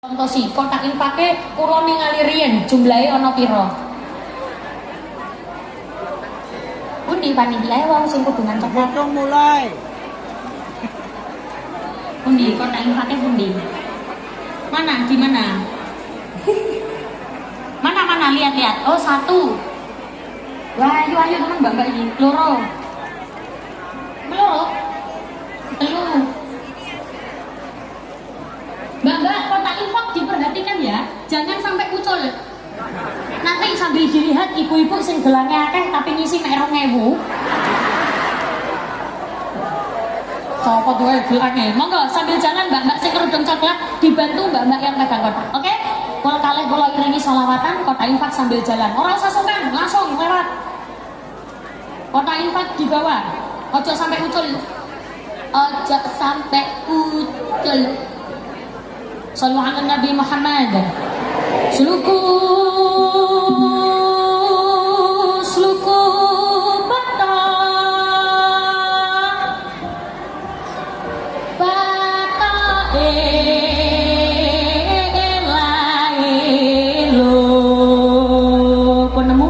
Contosi kotak infake kula ningali riyen jumlahe ana pira? Pundi panitia wong sing kudu ngancep? Hitung mulai. Pundi kotak infake pundi? Mana? Di mana? Mana lihat. Oh, 1. Wah, ayo teman Mbak ini. Loro. Loro. Telu. Mbak, kotak infak diperhatikan ya, jangan sampai ucul. Nanti sambil dilihat ibu-ibu sing gelange akeh tapi ngisi mek 2000. Sapa duwe gelange? Monggo sambil jalan Mbak sing kerudung coklat dibantu Mbak yang pegang kotak. Oke? Kalau kalian kula iringi sholawatan, kotak infak sambil jalan. Ora usah sungkan, langsung lewat. Kotak infak di bawah. Ojo sampai ucul. Ojo sampai ucul. Sallu ala Nabi Muhammad. Sluku bata elo. Penemu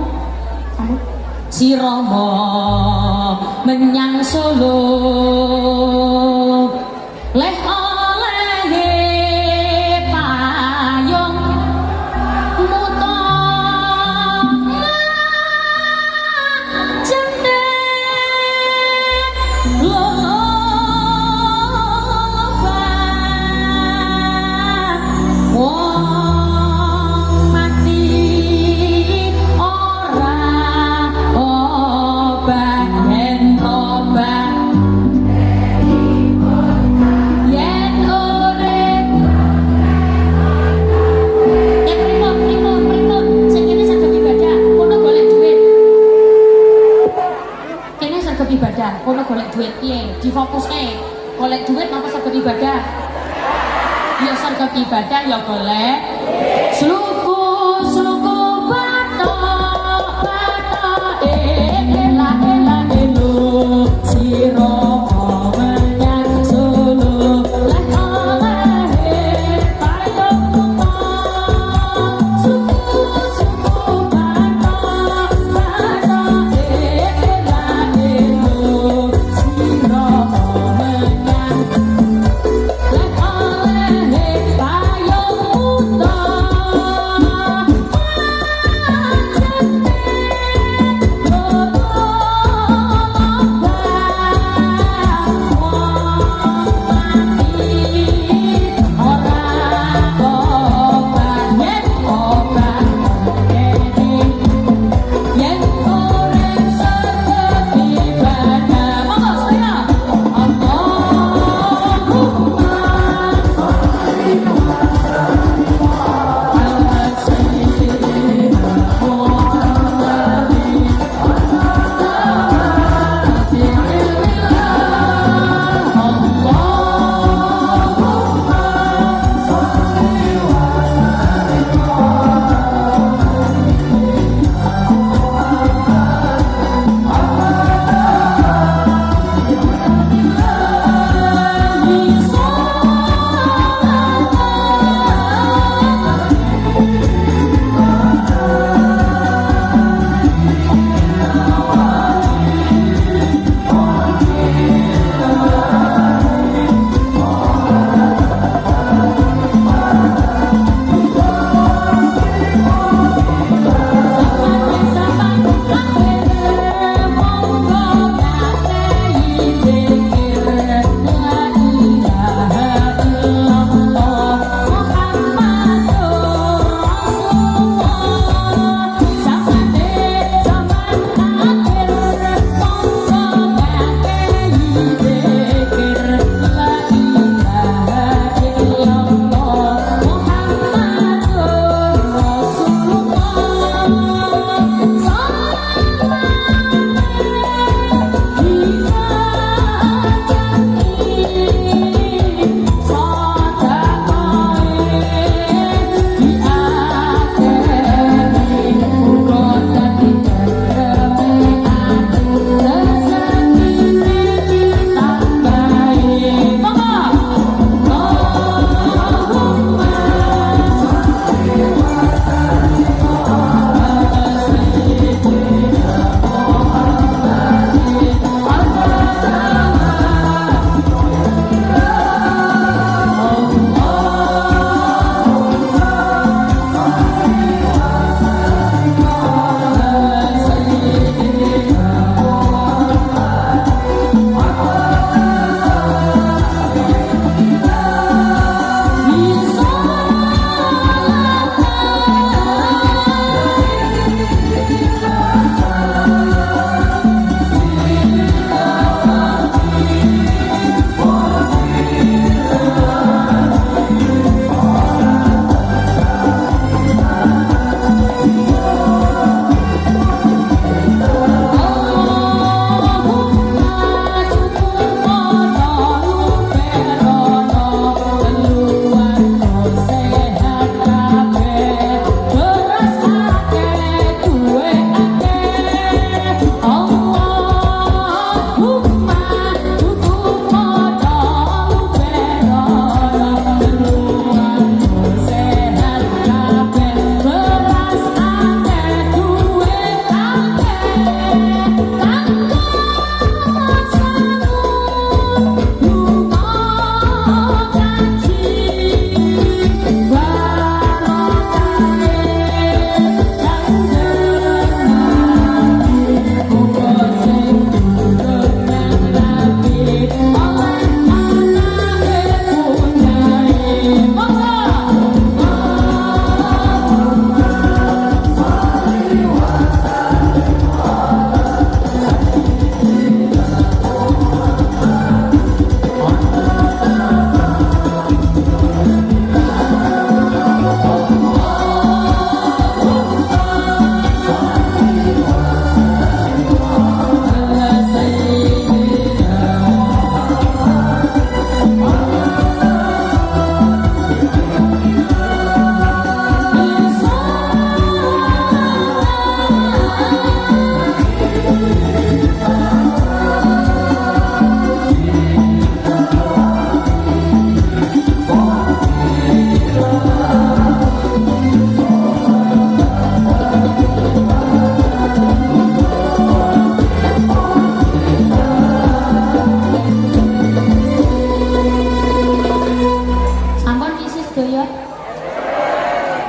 si Romo menyang Solo. Leh ibadah, kono golek duit piye? Difokuske. Golek duit apa sergap ibadah? Ya sergap ibadah ya golek. Sluku bato ela elo siro menyang Solo. Leh oleh payung suku bato ela elo siro menyang. Leh oleh payung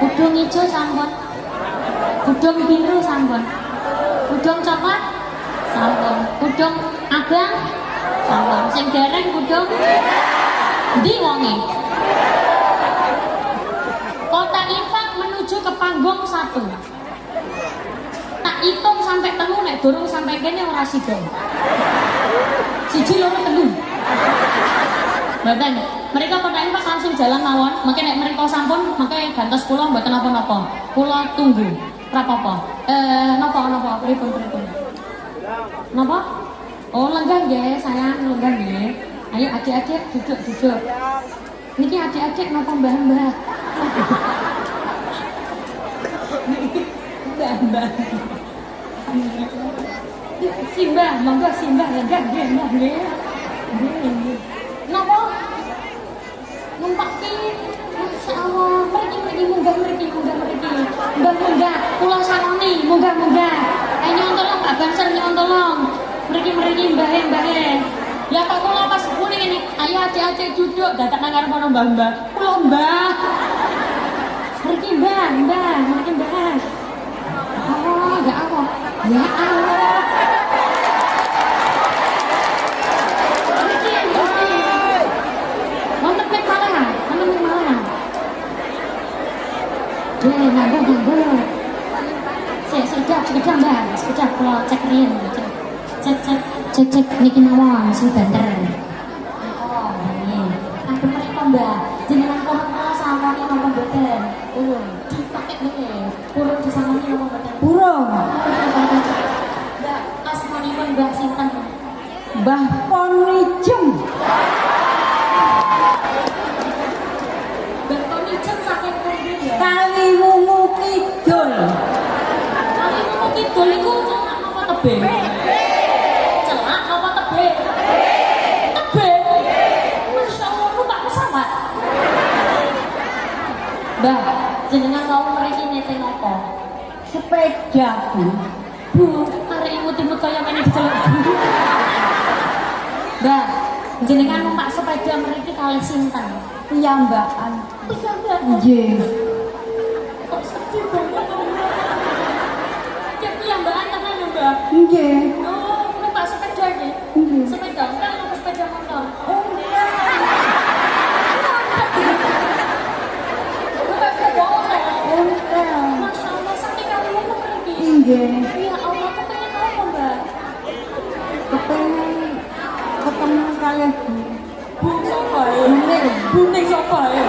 Kudung hijau sampun. Kudung biru sampun. Kudung coklat sampun. Kudung abang sampun. Sing dereng kudung ndi wonge? Kota infak menuju ke panggung 1. Tak hitung sampai telu nek durung sampai kene ora sida. 1 2 3. Mboten. Mereka kota infak langsung jalan mawon. Mungkin nek mereka sampun, mangke gantos kula mboten napa-napa. Kula tunggu. Ora apa-apa. Napa pripun? Napa? Oh, lenggah nggih, sayang, lenggah nggih. Ayo adik-adik duduk. Niki adik-adik napa mbah-mbah? Mbah. Simbah, monggo simbah lenggah nggih, nggih. Napa? Numpak ki, Masya Allah, mriki munggah. Munggah, kula saroni, munggah. Ayo nyontolong, abang ser nyontolong. Mriki mbahe. Ya kok kula pas muni ngene, ayo adik-adik duduk, datang nang ngarep ana mbah-mbah. Kula mbah. Mriki mbah. Oh, ya Allah. Wonten ping malahan. Nanggung. Sekejap mbah. Sekejap kula cek riyen. Cek niki mawon sing banter. Oh, nggih. Ampun mriko mbah. Jenengan kula sampeyan napa mboten? Urung. Dipakai nggih. Urung disangoni napa mboten? Urung. Mbah, asmanipun Mbah sinten? Mbah Ponijem. Mbah Ponijem saking pundi ya? Kaliwungu Kidul. Kaliwungu Kidul iku celak napa tebing? Celak napa tebing? Tebing. Masya Allah, numpak pesawat. Mbah, jenengan mau mriki nete napa? Sepeda, Bu. Arek imut-imut kaya meneh diceluk. Mbah, jenengan numpak sepeda mriki kalih sinten? Piyambakan. Nggih. Kok sedih banget, Mbah. Kayak piyambakan tenan lho, Mbah. Nggih. Oh, numpak sepeda nggih. Nggih. Sepeda ontel apa sepeda motor? Ontel. Numpak sepeda ontel. Masya Allah, saking kaliwungu mriki. Nggih. Ya Allah, kepengin apa, Mbah? Kepengin ketemu kalian Bu sapa ya? Buning sapa ya?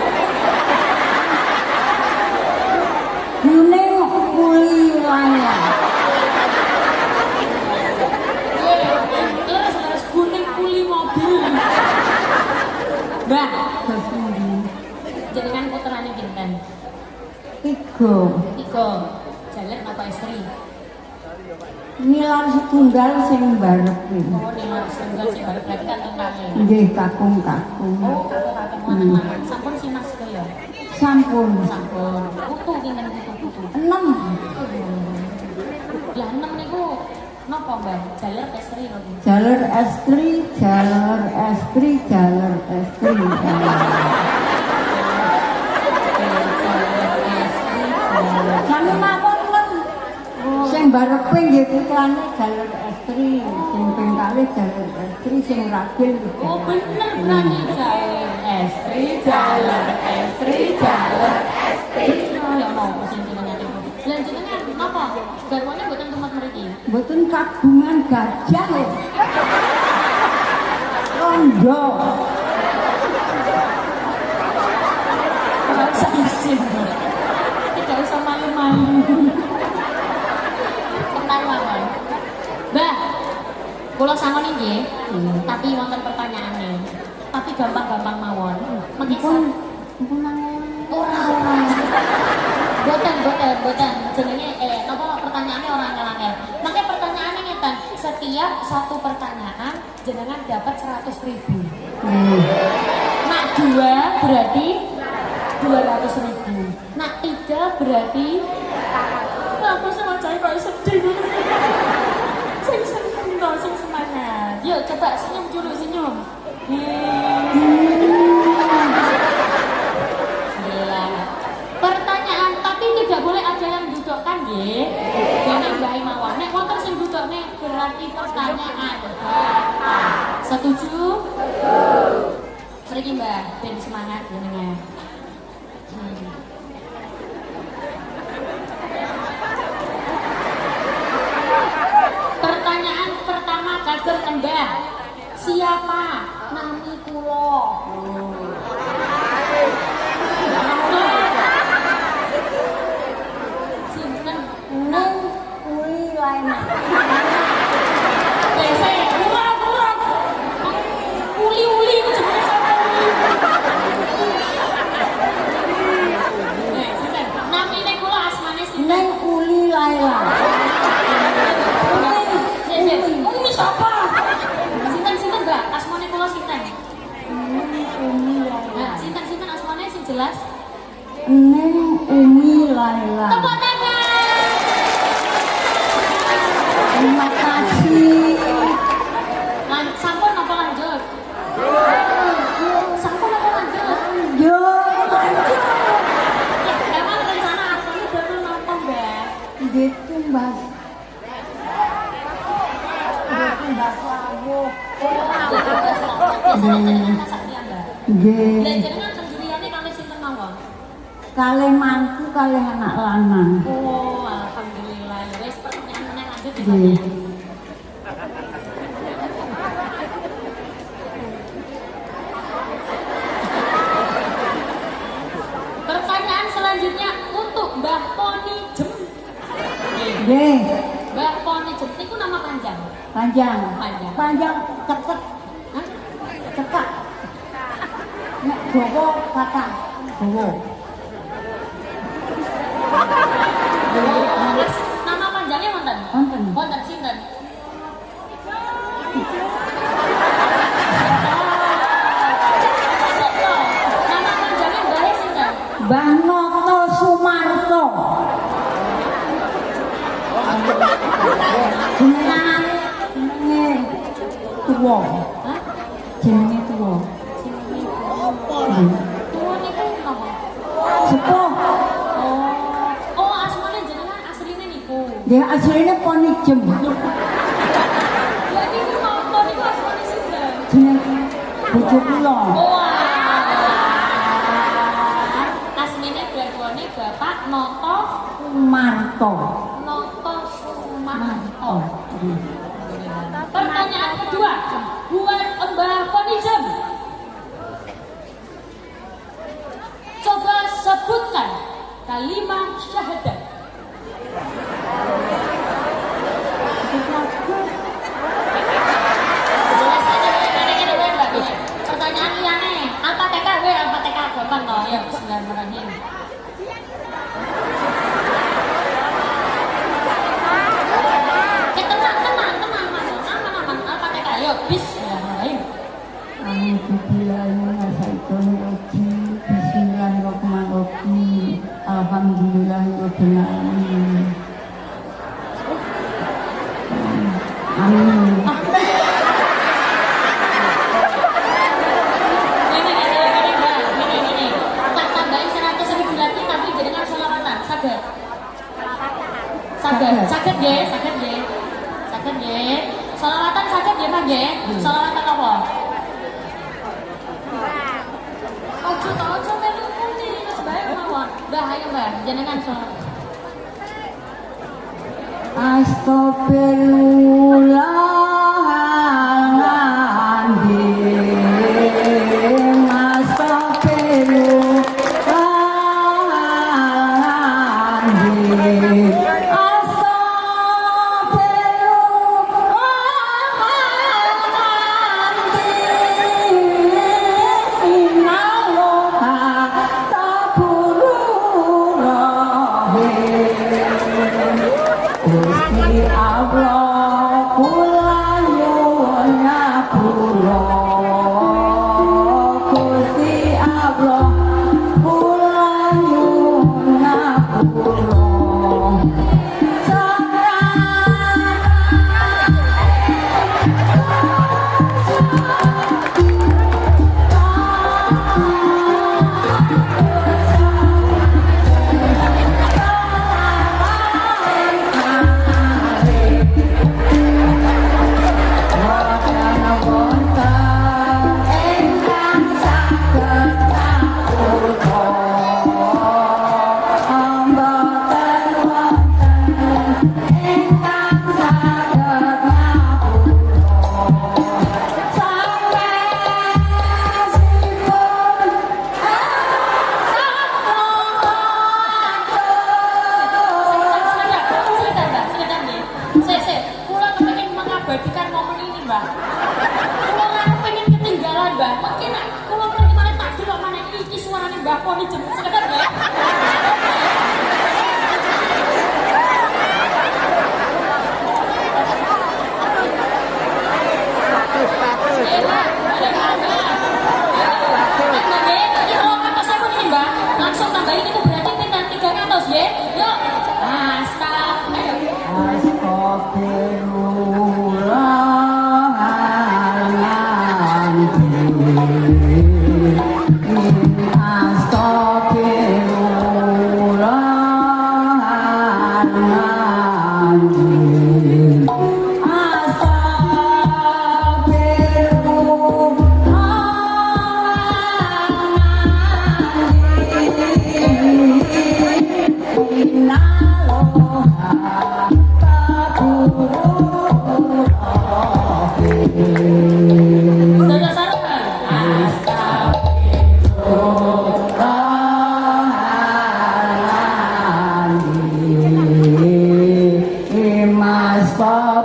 Buning kuli laya. Terus buning kuli mobil. Mbak, jenengan putrane pinten? 3. Jalet apa istri? Nilar setunggal sing barepi. Oh, nilar setunggal sing barep berarti kantong kali. Nggih, kakung. Oh, kakung. Sampun sinas sedaya. Sampun. Putu kinten putu. 6. Lah 6 niku napa, Mbak? Jaler estri lho. Jaler estri. Sami mawon sing barepe nggih putrane jalur estri, sing ping kalih jalur estri, sing ragil. Oh bener berarti jalur estri. Ya mau sing jenengan iku. Lah jenengan apa? Garwane mboten tumet mriki. Mboten kagungan gajah lho. Rondo. Ora usah isin. Tidak usah malu-malu. Mbah, kula sangon nggih, tapi wonten pertanyaane. Tapi gampang-gampang mawon. Mengipun ora. Boten. Jenenge napa pertanyaane ora angel-angel. Mangke pertanyaane ngeten, setiap satu pertanyaan jenengan dapat 100.000. Nak 2 berarti 200.000. Nak 3 berarti aku sama cai kok sedih. Sing seneng dong, sing semangat. Yuk coba senyum dulu, senyum. Gila. Pertanyaan Nggih. Dene Mbak mawon. Nek wonten sing budokne berarti pertanyaan. Setuju? Mriki Mbak, ben semangat jenengan. Pertanyaan pertama kagem Mbah. Siapa nami kula? Sinten nang kuli lain. Biasa kurang. Uli-uli jenenge sapa uli? Sinten? Namine kula asmane sinten? Nang Uli Laila. Umi sapa? Sinten Mbak? Asmane kula sinten? Umi Laila. Sinten asmane sing jelas? Neng Umi Laila. Tepuk tangan. Terima kasih. Sampun apa lanjut? Sampun apa lanjut? Yo, lanjut. Emang rencana artinya udah nonton Mbak? Gitu Mbak. Kalih mantu kalih anak lanang. Oh, alhamdulillah. Wes pertanyaan lanjut ya. Pertanyaan selanjutnya untuk Mbah Poni Jem. Nggih. Mbah Poni Jem itu nama panjang. Panjang cekek. Hah? Cekak. Nek Jawa kata Jawa. Nama panjangnya wonten? Wonten sinten? Nama panjangnya Mbah sinten? Mbah Noto Sumarto. Jenenge tuwa. Hah? Jenenge tuwa. Tuwa niku napa? Sepuh. Oh, asmane jenengan asline niku. Ya asline Poni Jem. Lah niku napa niku asmane sinten? Jenenge bojo kula. Asmine garwane Bapak Noto Sumarto. Pertanyaan kedua buat Mbah Poni Jem. Coba sebutkan kalimat syahadat. Pertanyaan liane, Al-Fatihah gampang toh ya, bismillahirrahmanirrahim. Tenang, Al-Fatihah, yuk, bismillahirrahmanirrahim. Bismillahirrahmanirrahim. Alhamdulillahirabbil alamin. Amin. Tak tambahin 100.000 lagi tapi jenengan sholawatan, saged. Saged nggih. Sholawatan saged nggih, Pak nggih. Sholawatan apa? Ojo melu kunci wis bae mawon. Mbah ayo Mbah, jenengan sholawat. Astagfirullahaladzim, astagfirullahaladzim, astagfirullahaladzim, innallaha ghafurur rahim. Gusti Allah kula nyuwun ngapura. Gusti Allah kula nyuwun ngapura.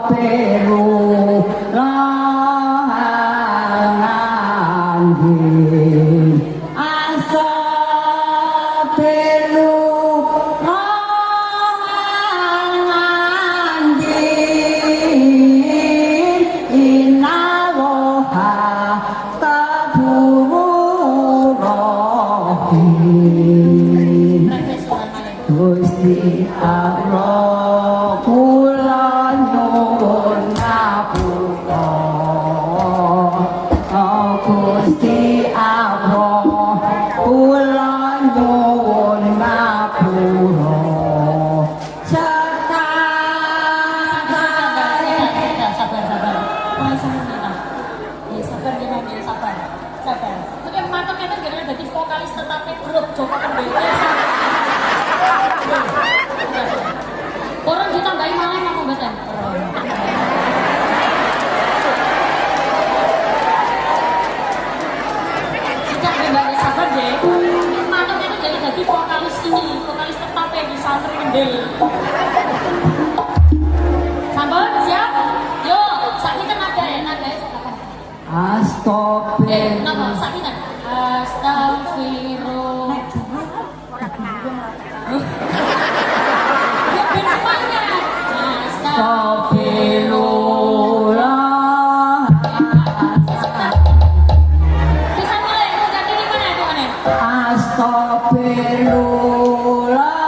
peru langan asa peru langan inaroha taburu rohi Gusti Allah kula nyuwun ngapura Gusti Allah kula nyuwun ngapura vokalis tetapnya grup Joko Pendeta. Orang ditambahin malah mau betul. Sejak Mbak sabar deh, mantap itu jadi vokalis ini, vokalis tetapnya di santri Kendel. Sabar, siap? Yuk, sakit kan ada ya, nada ya. Astagfirullah. Nama sakit kan? Astagfirullah. Ya ben semuanya. Astagfirullah. Bisa mulai, mau ganti di mana itu aneh? Astagfirullah.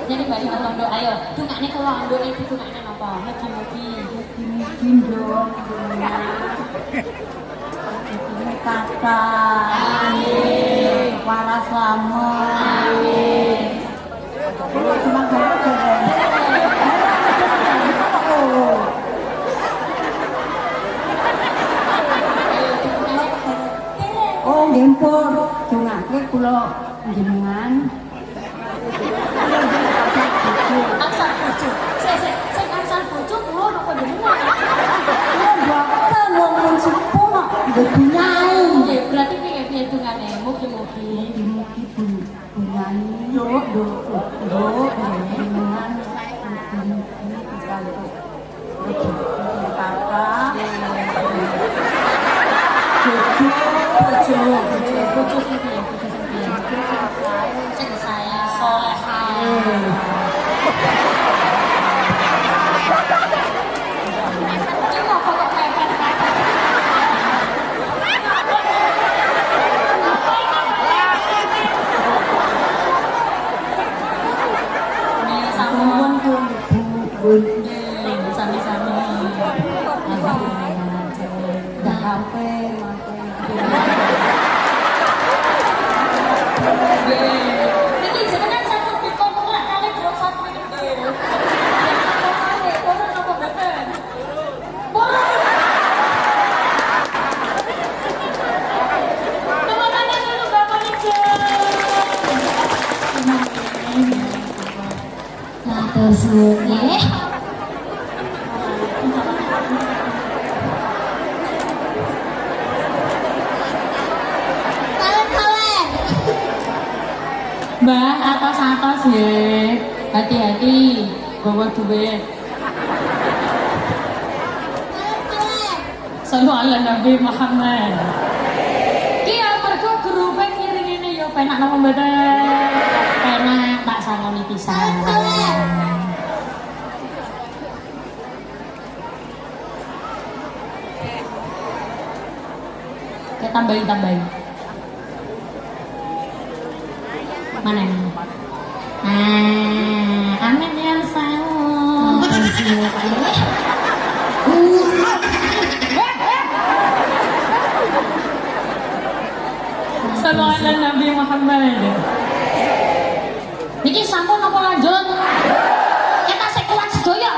Jadi Mbak Ina Londo, ayo, dungaknya ke Londo itu dungaknya apa? Mugi-mugi. Mugi-mugi dong. Mugi kata. Amin. Para selamat. Amin. Cuma kayak keren. Oh, gempor. Dungaknya kula jenengan. Angsal bojo. Sing angsal bojo kula napa jenengan? Ya bakal wong sepuh kok nyai. Nggih, berarti piye dungane? Mugi-mugi bunyanyi nduk jenengan mugi-mugi pikantuk rezeki kata sama-sama. Nuwun kula Ibu. Nggih, sami-sami. Alhamdulillah. Dah sampai mate. Niki jenengan saged dikontrak kalih Bro Satri nggih. Boten apa boten? Boten. Tepuk tangan dulu Bapak Nike. Matur suwun. Nggih. Mbak, atas-atas ya. Hati-hati bawa duit. Sallu ala Nabi Muhammad. Ki mergo grupe ngiring ngene ya penak napa mboten? Penak tak sangoni pisan. Kita tambahin. Mana nih? Amin yang sawo. Sallallahu alaihi Nabi Muhammad. Niki sampun apa lanjut? Kita sik kuat sedaya.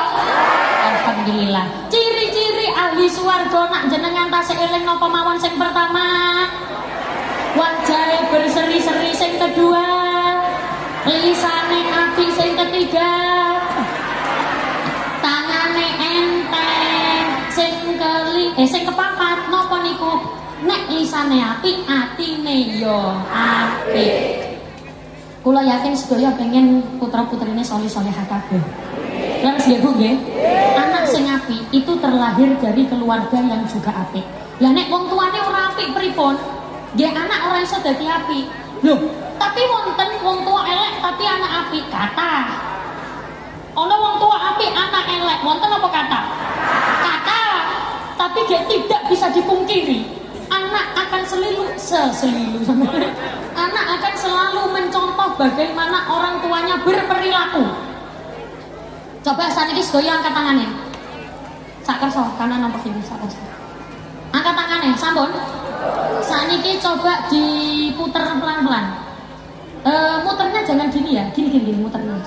Alhamdulillah. Ciri-ciri ahli swarga nak jenengan tasih eling napa mawon sing pertama? Wajahnya berseri-seri sing kedua, lisane api sing ketiga, tangane enteng sing sing kepapat napa niku? Nek lisane api, atine yo apik. Kula yakin sedaya pengen putra-putrine soleh-solehah kabeh. Leres nggih Bu nggih? Anak sing apik itu terlahir dari keluarga yang juga apik. Lah nek wong tuane ora apik pripun? Nggih anak ora iso dadi apik. Lho, tapi wonten wong tua elek tapi anak apik, kata. Ana wong tua apik anak elek, wonten apa kata? Kata. Tapi dia tidak bisa dipungkiri. Anak akan anak akan selalu mencontoh bagaimana orang tuanya berperilaku. Coba saat ini sedaya angkat tangannya. Sak kersa kanan apa kiri sak kersa. Angkat tangannya, sampun. Saat ini coba diputer pelan-pelan. Muternya jangan gini ya, gini muternya.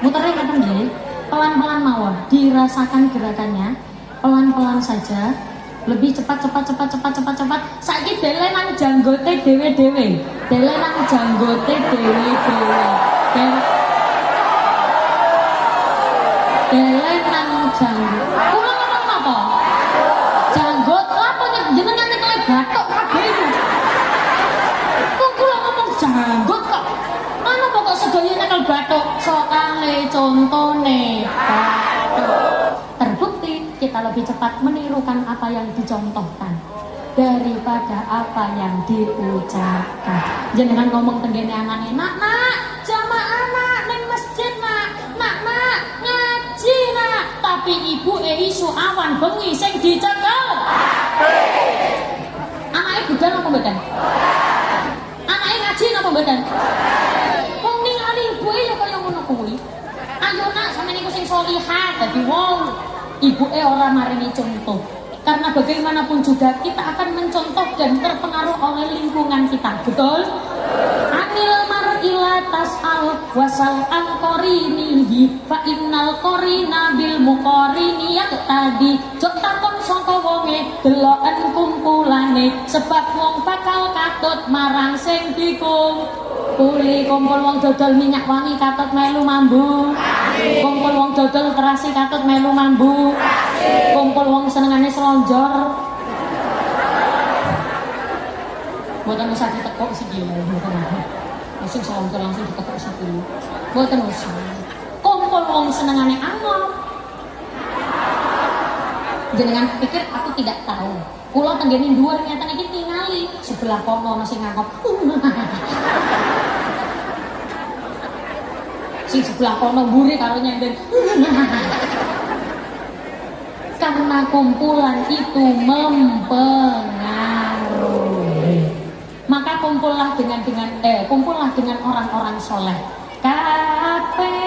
Muternya kapan gini? Pelan-pelan mawon. Dirasakan gerakannya, pelan-pelan saja. Lebih cepat. Saiki dele nang janggote dewe-dewe. Dele nang janggote dewe-dewe. Dele nang janggot. Kula ngomong apa? Janggot lapo jenengan nyekel bathuk kabeh itu. Kok kula ngomong janggot kok. Ana kok sedaya nyekel bathuk. Soale contone bathuk. Terbukti kita lebih cepat menirukan apa yang dicontohkan daripada apa yang diucapkan. Jenengan ngomong tenggene anake, nak jamaah nak ning masjid nak ngaji nak, tapi ibu isu awan bengi sing dicekel. Anake budal apa mboten? Anake ngaji napa mboten? Wong ningali ibuke ya kaya ngono kuwi. Ayo nak sampeyan niku sing sholihah dadi wong. Ibuke ora maringi contoh. Karena bagaimanapun juga kita akan mencontoh dan terpengaruh oleh lingkungan kita. Betul? Anil mar'ila tas'al wasal an qarinihi fa innal qarina bil muqarini yaqtadi. Jok takon saka wonge deloken kumpulane sebab wong bakal katut marang sing dikumpuli. Kumpul wong dodol minyak wangi katut melu mambu. Kumpul wong dodol terasi katut melu mambu. Kumpul wong senengane selonjor. Mboten usah ditekuk siki mboten. Langsung selonjor langsung ditekuk siki. Mboten usah. Kumpul wong senengane angol. Jenengan pikir aku tidak tahu. Kula tenggene dhuwur ngeten iki ningali sebelah kono ana sing ngangkop. Sing sebelah kono mburi karo nyenden. Karena kumpulan itu mempengaruhi. Maka kumpullah dengan orang-orang soleh. Kabeh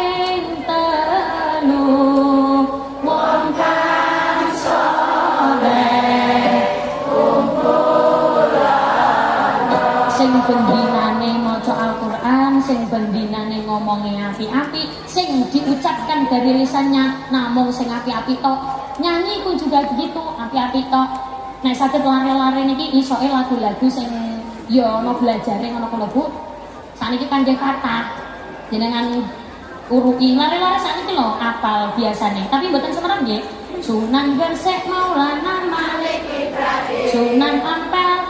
ngomongnya api-api, sing diucapkan dari lisannya namung sing api-api tok. Nyanyi pun juga begitu, api-api tok. Nek saged lare-lare niki isoke lagu-lagu sing ya ana belajare ngono kuwi Bu. Saniki kan nggih kathah. Jenengan urui lare-lare sakniki lho apal biasane, tapi mboten semerem nggih. Sunan Gresik Maulana Malik Ibrahim, Sunan Ampel,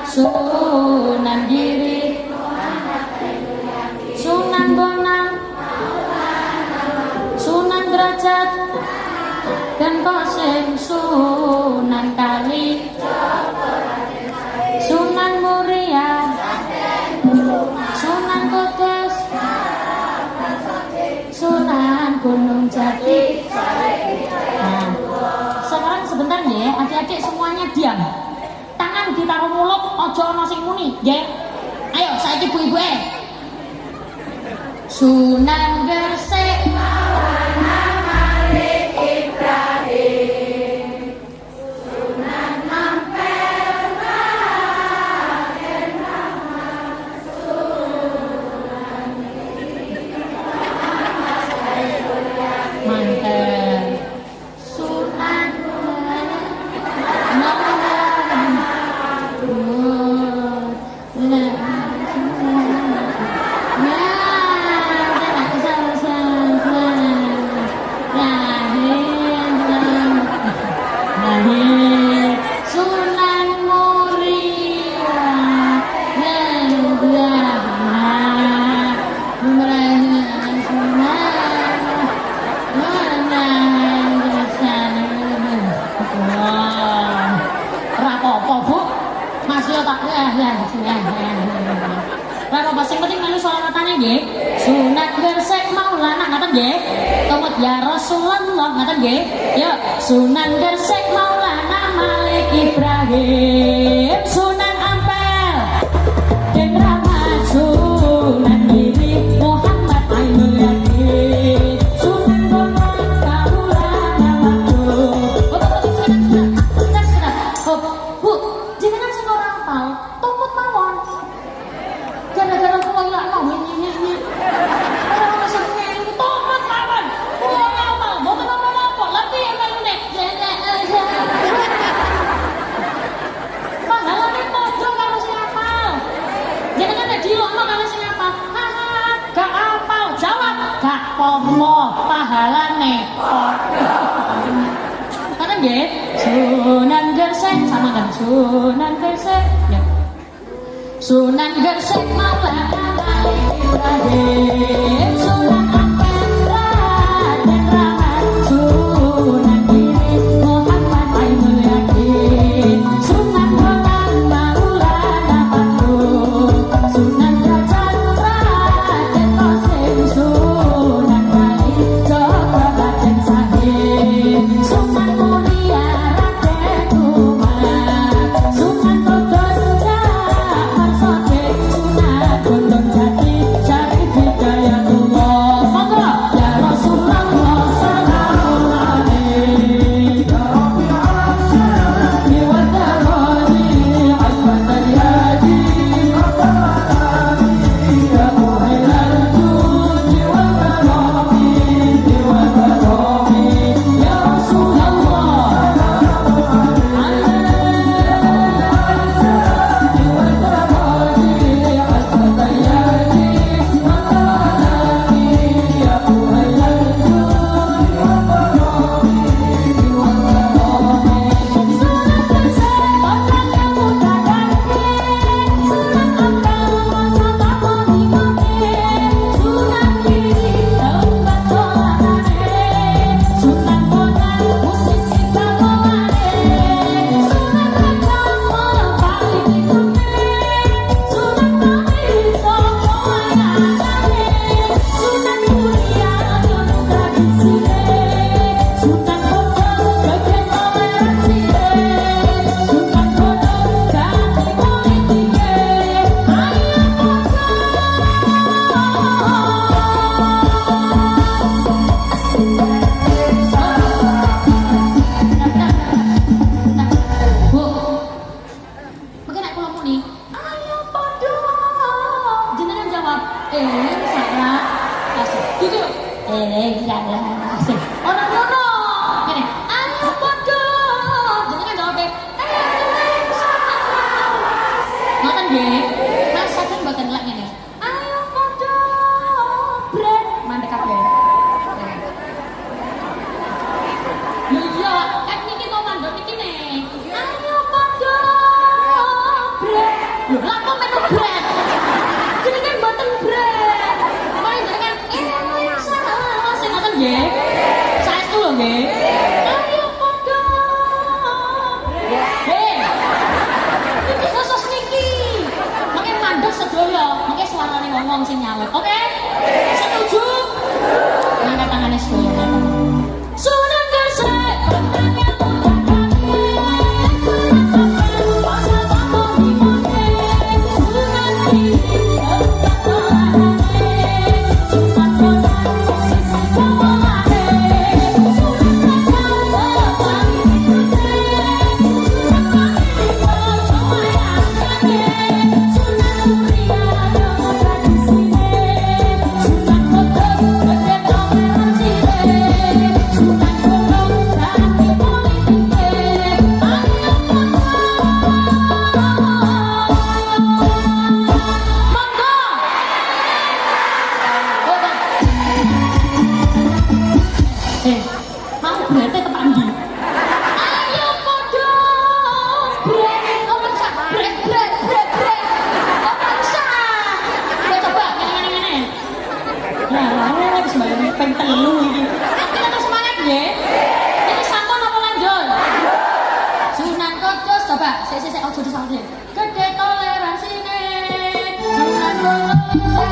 Sunan Giri, Sunan Bonang, Sunan Derajat, dan Qasim, Sunan Kali, Sunan Muria, Sunan Kudus, Sunan Gunung Jati. Nah, sekarang sebentar ya, adik-adik semuanya diam. Tangan ditaruh mulut, ojo ono sing muni, nggih. Ayo, saiki ibu-ibu Sunan Gresik Maulana Malik Ibrahim, Sunan Ampel Raden Rahmat, Sunan mantep. Sunan Sunan Muria, rapopo Bu, masih tak rapopo sing penting melu sholawatane nggih. Sunan Gresik Maulana ngoten nggih. Tumut ya Rasulullah ngoten nggih. Ya Sunan Gresik Maulana Malik Ibrahim, Sunan Ampel Den Rahmat, Sunan Giri Muhammad Ainul Yakin, Sunan Bonang Maulana Makhluk. Bu, jenengan sing ora hafal, tumut mawon. Gara-gara kula ilakno nyanyi. Ora usah nyanyi, tumut mawon. Kula hafal, mboten apa-apa. Lah piye melune? Pahalane padha karo sing hafal. Jenengan nek dilokno karo sing hafal, haha, gak hafal. Jawab, gak apa-apa. Pahalane padha. Kata nggih, Sunan Gresik sama kan Sunan Gresik. Ya. Sunan Gresik Maulana Malik Ibrahim, Sunan Ampel Raden Rahmat, Sunan Giri Muhammad Ainul Yakin, Sunan Bonang Maulana Makhluk, Sunan Derajat Raden Qasim, Sunan Kali Joko Raden Sahid, Sunan Muria Raden Umar, Sunan Kudus Ja'far Shadiq, Sunan Gunung Jati Syarif salah. Asik. Gitu. Salah. Asik. Orang ngono. Ngene. Ayo padha. Jenengan jawabe. Ngoten nggih. Mas saking mboten lek ngene. Ayo padha. Brek mandek kabeh. Lho iya, kan niki kok mandek iki ne. Ayo padha. Brek. Lho lah kok melu brek. Jenengan mboten brek. Mari jenengan salah. Sing ngoten nggih. Saestu lho nggih. Ayo padha. Hei. Iki khusus niki. Mangke mandek sedaya, mangke suarane ngomong sing nyawet. Oke? Setuju? Angkat tangannya sedaya. Sunan Gresik. Mau berarti tekan di. Ayo podo. Brek, ngomong sak brek. Ngomong sak. Ya coba ngene. Ya, lha wis bayar ping 3 iki. Kita terus semangat nggih. Ini santun apa lanjut? Sunan Kudus coba. Sik ojo disalahke. Gede toleransine. Sunan Kudus.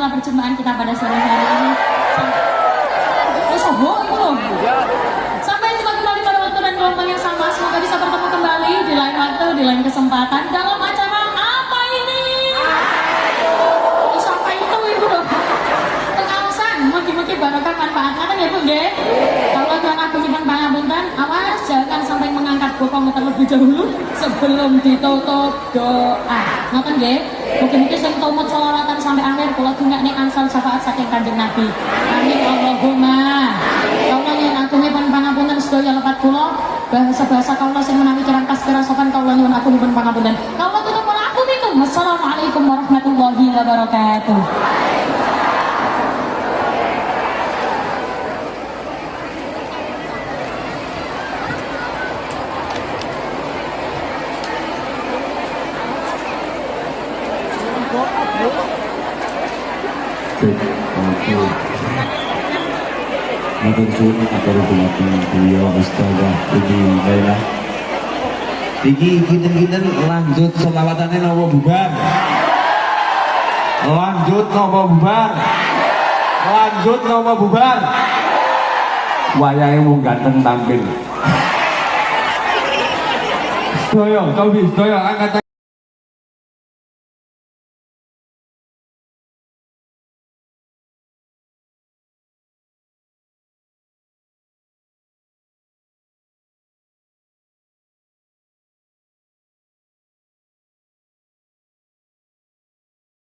Perjumpaan kita pada sore hari ini. Sampai jumpa kembali pada waktu dan gelombang yang sama. Semoga bisa bertemu kembali di lain waktu, di lain kesempatan dalam acara apa ini? Sampai itu ibu pengawasan. Mugi-mugi barokah manfaatnya ya bu nggih. Kalau Tuhan aku nyimpen pangapunten, awas jangan sampai mengangkat bokong terlebih dahulu sebelum ditutup doa. Ngoten nggih. Mungkin sing tumut selawatan sampai akhir kula dongakne angsal syafaat saking Kanjeng Nabi. Amin Allahumma. Kula nyuwun agungipun pangapunten sedaya lepat kula, bahasa-bahasa kula sing menawi kirang pas kerasokan kula nyuwun agungipun pangapunten. Kula tutup kula aku itu. Wassalamualaikum warahmatullahi wabarakatuh. Matur suwun atur dumateng beliau Ustazah Umi Laila. Iki kinten-kinten lanjut selawatannya nopo bubar. Lanjut nopo bubar. Lanjut nopo bubar. Wayahe wong ganteng tampil. Sedaya, Tobi, sedaya angkat